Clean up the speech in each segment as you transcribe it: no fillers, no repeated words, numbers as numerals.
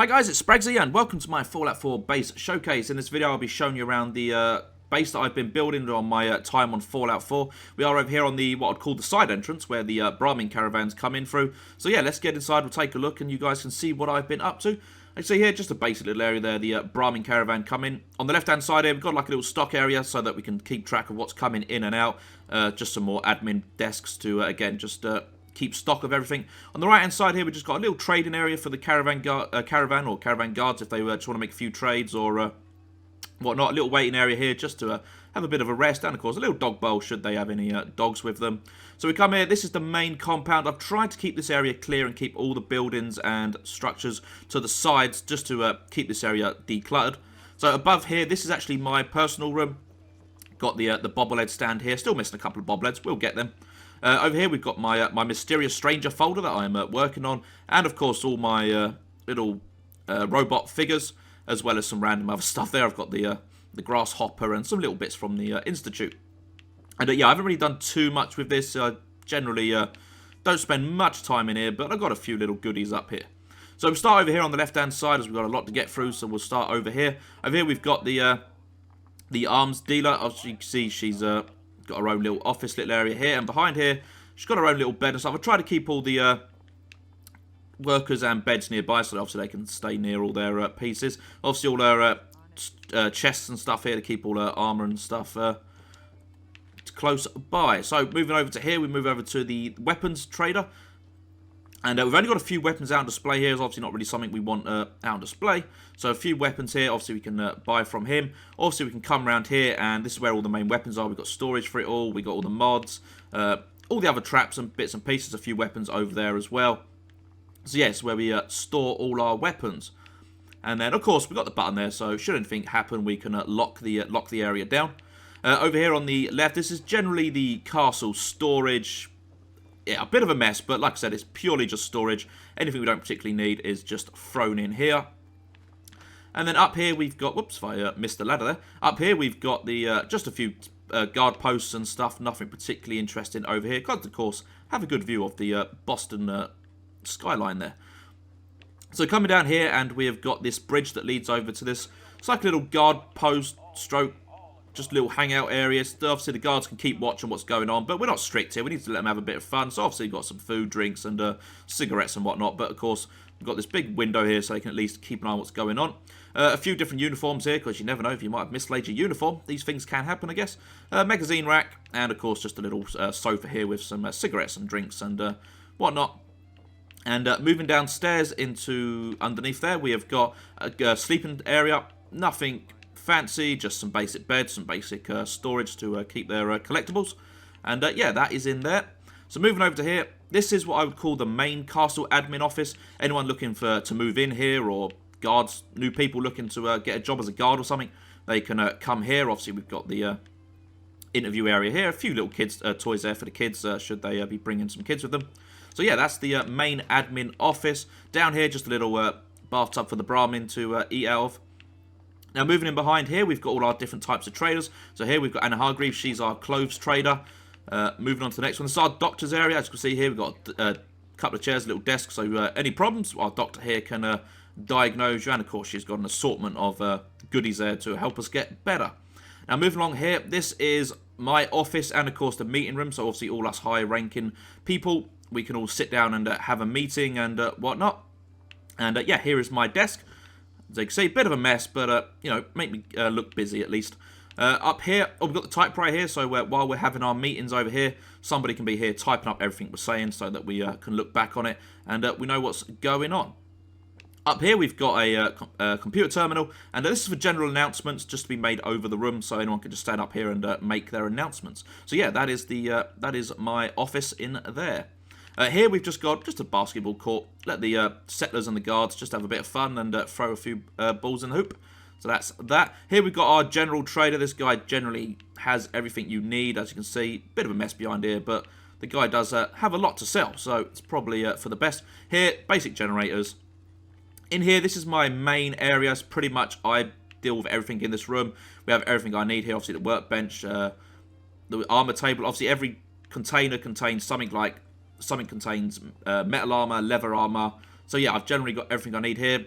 Hi guys, it's Spraggsy and welcome to my Fallout 4 base showcase. In this video I'll be showing you around the base that I've been building on my time on Fallout 4. We are over here on the, what I'd call the side entrance, where the Brahmin caravans come in through. So yeah, let's get inside, we'll take a look and you guys can see what I've been up to. I see here, just a basic little area there, the Brahmin caravan come in. On the left hand side here, we've got like a little stock area so that we can keep track of what's coming in and out. Just some more admin desks to, again, just keep stock of everything. On the right hand side here, we've just got a little trading area for the caravan guards if they just want to make a few trades or whatnot. A little waiting area here just to have a bit of a rest, and of course a little dog bowl should they have any dogs with them. So we come here, this is the main compound. I've tried to keep this area clear and keep all the buildings and structures to the sides just to keep this area decluttered. So above here, this is actually my personal room. Got the bobblehead stand here, still missing a couple of bobbleheads, we'll get them. Over here we've got my my Mysterious Stranger folder that I'm working on, and of course all my little robot figures, as well as some random other stuff there. I've got the grasshopper and some little bits from the Institute. And yeah, I haven't really done too much with this. I generally don't spend much time in here, but I've got a few little goodies up here. So we'll start over here on the left-hand side, as we've got a lot to get through, so we'll start over here. Over here we've got the arms dealer. As you can see, she's got her own little office little area here, and behind here she's got her own little bed and stuff. I try to keep all the workers and beds nearby so that obviously they can stay near all their pieces. Obviously all her chests and stuff here to keep all her armor and stuff close by. So moving over to here, we move over to the weapons trader. And we've only got a few weapons out on display here. It's obviously not really something we want out on display. So a few weapons here, obviously we can buy from him. Obviously we can come around here, and this is where all the main weapons are. We've got storage for it all. We've got all the mods, all the other traps and bits and pieces. A few weapons over there as well. So yeah, it's where we store all our weapons. And then, of course, we've got the button there, so should anything happen, we can lock the area down. Over here on the left, this is generally the castle storage. Yeah, a bit of a mess, but like I said, it's purely just storage. Anything we don't particularly need is just thrown in here. And then up here we've got, whoops, if I missed the ladder there. Up here we've got the just a few guard posts and stuff. Nothing particularly interesting over here. Got to, of course, have a good view of the Boston skyline there. So coming down here, and we have got this bridge that leads over to this. It's like a little guard post stroke, just little hangout areas. Obviously the guards can keep watching what's going on, but we're not strict here. We need to let them have a bit of fun. So obviously we've got some food, drinks, and cigarettes and whatnot. But of course we've got this big window here so they can at least keep an eye on what's going on. A few different uniforms here, because you never know if you might have mislaid your uniform. These things can happen, I guess. Magazine rack, and of course just a little sofa here with some cigarettes and drinks and whatnot. And moving downstairs into underneath there, we have got a sleeping area. Nothing fancy, just some basic beds, some basic storage to keep their collectibles. And yeah, that is in there. So moving over to here, this is what I would call the main castle admin office. Anyone looking to move in here, or guards, new people looking to get a job as a guard or something, they can come here. Obviously we've got the interview area here, a few little kids toys there for the kids should they be bringing some kids with them. So yeah, that's the main admin office. Down here, just a little bathtub for the Brahmin to eat out of. Now moving in behind here, we've got all our different types of traders. So here we've got Anna Hargreaves, she's our clothes trader. Moving on to the next one, this is our doctor's area. As you can see here, we've got a couple of chairs, a little desk. So any problems, our doctor here can diagnose you. And of course, she's got an assortment of goodies there to help us get better. Now moving along here, this is my office and of course the meeting room. So obviously all us high-ranking people, we can all sit down and have a meeting and whatnot. And yeah, here is my desk. As you can see, a bit of a mess, but, you know, make me look busy at least. Up here, oh, we've got the typewriter here, so while we're having our meetings over here, somebody can be here typing up everything we're saying so that we can look back on it and we know what's going on. Up here, we've got a computer terminal, and this is for general announcements just to be made over the room, so anyone can just stand up here and make their announcements. So yeah, that is my office in there. Here we've just got just a basketball court. Let the settlers and the guards just have a bit of fun and throw a few balls in the hoop. So that's that. Here we've got our general trader. This guy generally has everything you need, as you can see. Bit of a mess behind here, but the guy does have a lot to sell, so it's probably for the best. Here, basic generators. In here, this is my main area. It's pretty much I deal with everything in this room. We have everything I need here. Obviously, the workbench, the armor table. Obviously, every container contains something like contains metal armor, leather armor. So yeah, I've generally got everything I need here.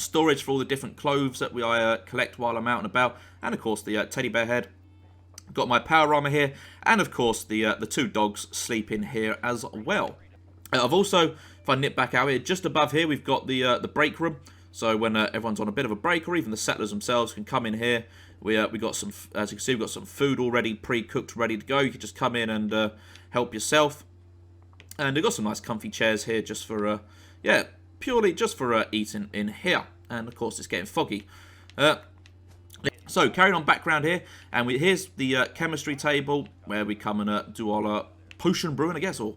storage for all the different clothes that I collect while I'm out and about, and of course the teddy bear head. Got my power armor here, and of course the 2 dogs sleep in here as well. I've also, if I nip back out here, just above here we've got the break room. So when everyone's on a bit of a break, or even the settlers themselves can come in here. We got some, as you can see, we've got some food already pre-cooked, ready to go. You can just come in and help yourself. And we've got some nice comfy chairs here, just for yeah, purely just for eating in here. And of course, it's getting foggy. So carrying on background here, and here's the chemistry table where we come and do our potion brewing, I guess, or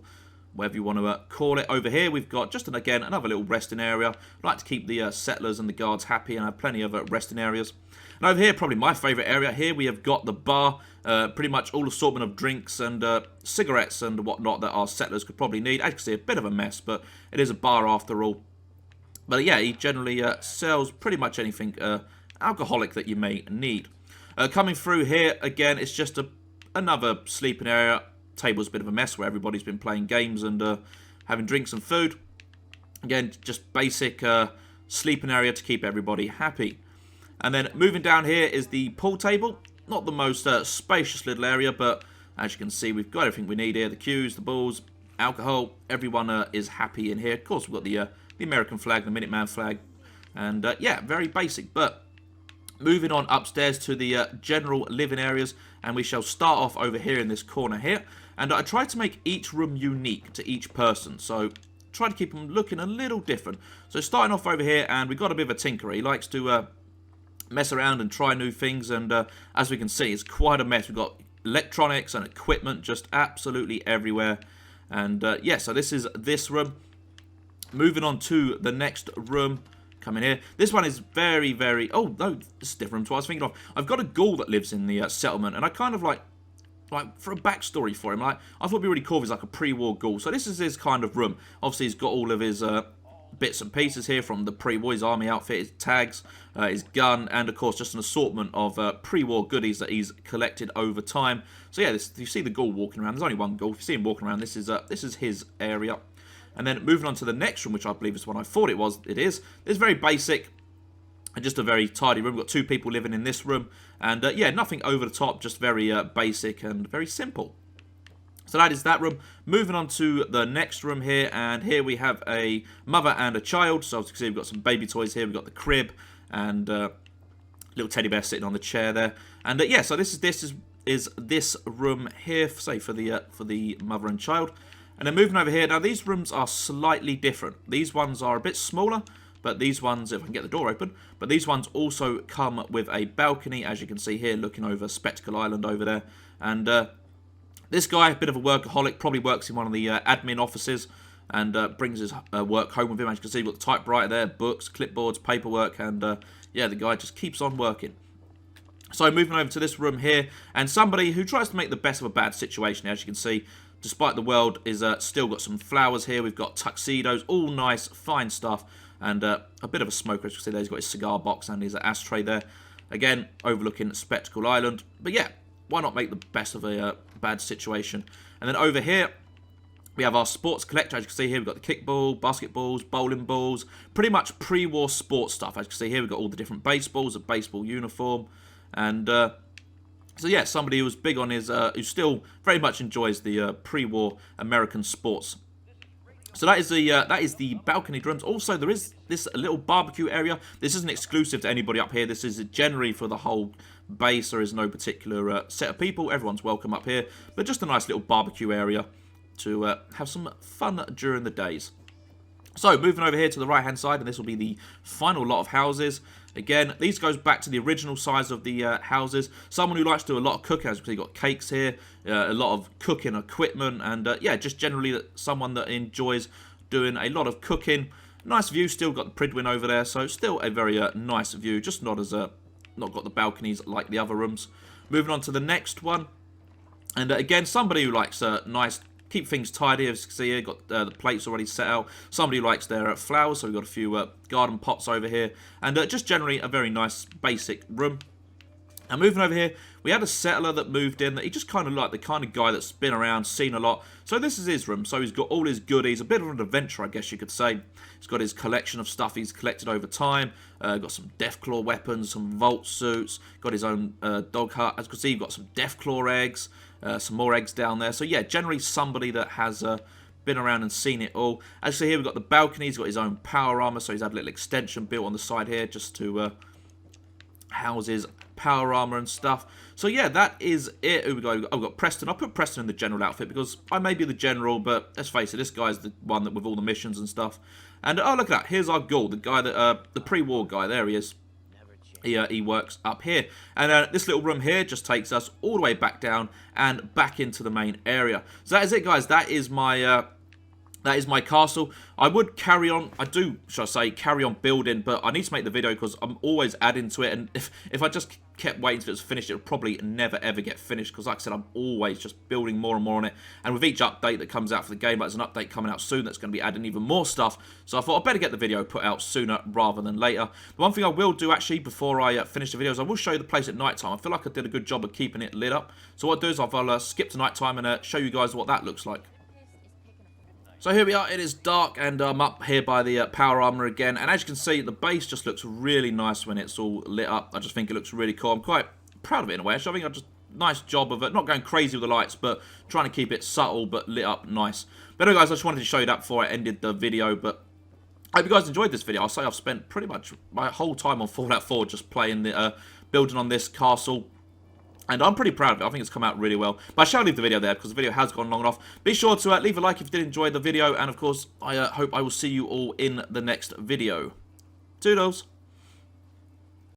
whatever you want to call it. Over here we've got just, again, another little resting area. I like to keep the settlers and the guards happy, and I have plenty of resting areas. And over here, probably my favourite area, here we have got the bar. Pretty much all assortment of drinks and cigarettes and whatnot that our settlers could probably need. As you can see, a bit of a mess, but it is a bar after all. But yeah, he generally sells pretty much anything alcoholic that you may need. Coming through here, again, it's just another sleeping area. Table's a bit of a mess where everybody's been playing games and having drinks and food. Again, just basic sleeping area to keep everybody happy. And then moving down here is the pool table. Not the most spacious little area, but as you can see, we've got everything we need here. The cues, the balls, alcohol. Everyone is happy in here. Of course, we've got the American flag, the Minuteman flag. And yeah, very basic. But moving on upstairs to the general living areas, and we shall start off over here in this corner here. And I tried to make each room unique to each person, so try to keep them looking a little different. So starting off over here, and we've got a bit of a tinkerer. He likes to mess around and try new things, and as we can see, it's quite a mess. We've got electronics and equipment just absolutely everywhere. And yeah, so this is this room. Moving on to the next room. Come in here. This one is very, very... Oh, no, this is different to what I was thinking of. I've got a ghoul that lives in the settlement, and I kind of like for a backstory for him, I thought it'd be really cool if he's like a pre-war ghoul. So this is his kind of room. Obviously, he's got all of his bits and pieces here from the pre-war, his army outfit, his tags, his gun, and of course just an assortment of pre-war goodies that he's collected over time. So yeah, you see the ghoul walking around. There's only one ghoul. If you see him walking around, this is his area. And then moving on to the next room, which I believe is what I thought it was. It is. It's very basic and just a very tidy room. We've got 2 people living in this room. And yeah, nothing over the top, just very basic and very simple. So that is that room. Moving on to the next room here. And here we have a mother and a child. So as you can see, we've got some baby toys here. We've got the crib and little teddy bear sitting on the chair there. And yeah, so this is this room here, say for the mother and child. And then moving over here, now these rooms are slightly different. These ones are a bit smaller, but these ones, if I can get the door open, but these ones also come with a balcony, as you can see here, looking over Spectacle Island over there. And this guy, a bit of a workaholic, probably works in one of the admin offices and brings his work home with him. As you can see, we've got the typewriter there, books, clipboards, paperwork, and yeah, the guy just keeps on working. So moving over to this room here, and somebody who tries to make the best of a bad situation, as you can see. Despite the world is still got some flowers here. We've got tuxedos, all nice, fine stuff. And a bit of a smoker, as you can see there. He's got his cigar box and his ashtray there. Again, overlooking Spectacle Island. But yeah, why not make the best of a bad situation? And then over here, we have our sports collector. As you can see here, we've got the kickball, basketballs, bowling balls. Pretty much pre-war sports stuff. As you can see here, we've got all the different baseballs, a baseball uniform. And... so yeah, somebody who was big on his, who still very much enjoys the pre-war American sports. So that is the balcony rooms. Also, there is this little barbecue area. This isn't exclusive to anybody up here. This is generally for the whole base. There is no particular set of people. Everyone's welcome up here, but just a nice little barbecue area to have some fun during the days. So, moving over here to the right-hand side, and this will be the final lot of houses. Again, these goes back to the original size of the houses. Someone who likes to do a lot of cooking, as you can see, got cakes here, a lot of cooking equipment, and yeah, just generally someone that enjoys doing a lot of cooking. Nice view, still got the Pridwin over there, so still a very nice view, just not got the balconies like the other rooms. Moving on to the next one, and again, somebody who likes nice... keep things tidy, as you can see here, got the plates already set out. Somebody who likes their flowers, so we've got a few garden pots over here. And just generally a very nice basic room. And moving over here, we had a settler that moved in that he just kind of like the kind of guy that's been around, seen a lot. So this is his room. So he's got all his goodies, a bit of an adventurer, I guess you could say. He's got his collection of stuff he's collected over time. Got some Deathclaw weapons, some Vault suits. Got his own dog hut. As you can see, you've got some Deathclaw eggs, some more eggs down there. So yeah, generally somebody that has been around and seen it all. As you see here, we've got the balcony. He's got his own power armor. So he's had a little extension built on the side here just to house his power armor and stuff. So yeah, that is it. We've got Preston. I put Preston in the general outfit because I may be the general, but let's face it, this guy's the one that with all the missions and stuff. And oh, look at that. Here's our Ghoul, the guy that the pre-war guy. There he is. He works up here. And this little room here just takes us all the way back down and back into the main area. So that is it, guys. That is my castle. I would carry on, shall I say, carry on building, but I need to make the video because I'm always adding to it, and if I just kept waiting until it was finished, it would probably never ever get finished, because like I said, I'm always just building more and more on it, and with each update that comes out for the game, like there's an update coming out soon that's going to be adding even more stuff, so I thought I'd better get the video put out sooner rather than later. The one thing I will do, actually, before I finish the videos, I will show you the place at night time. I feel like I did a good job of keeping it lit up, so what I'll do is I'll skip to night time and show you guys what that looks like. So here we are, it is dark, and I'm up here by the power armor again, and as you can see, the base just looks really nice when it's all lit up. I just think it looks really cool. I'm quite proud of it in a way. So I think I just nice job of it, not going crazy with the lights, but trying to keep it subtle but lit up nice. But anyway, guys, I just wanted to show you that before I ended the video, but I hope you guys enjoyed this video. I'll say I've spent pretty much my whole time on Fallout 4 just playing the building on this castle. And I'm pretty proud of it. I think it's come out really well. But I shall leave the video there because the video has gone long enough. Be sure to leave a like if you did enjoy the video. And of course, I hope I will see you all in the next video. Toodles.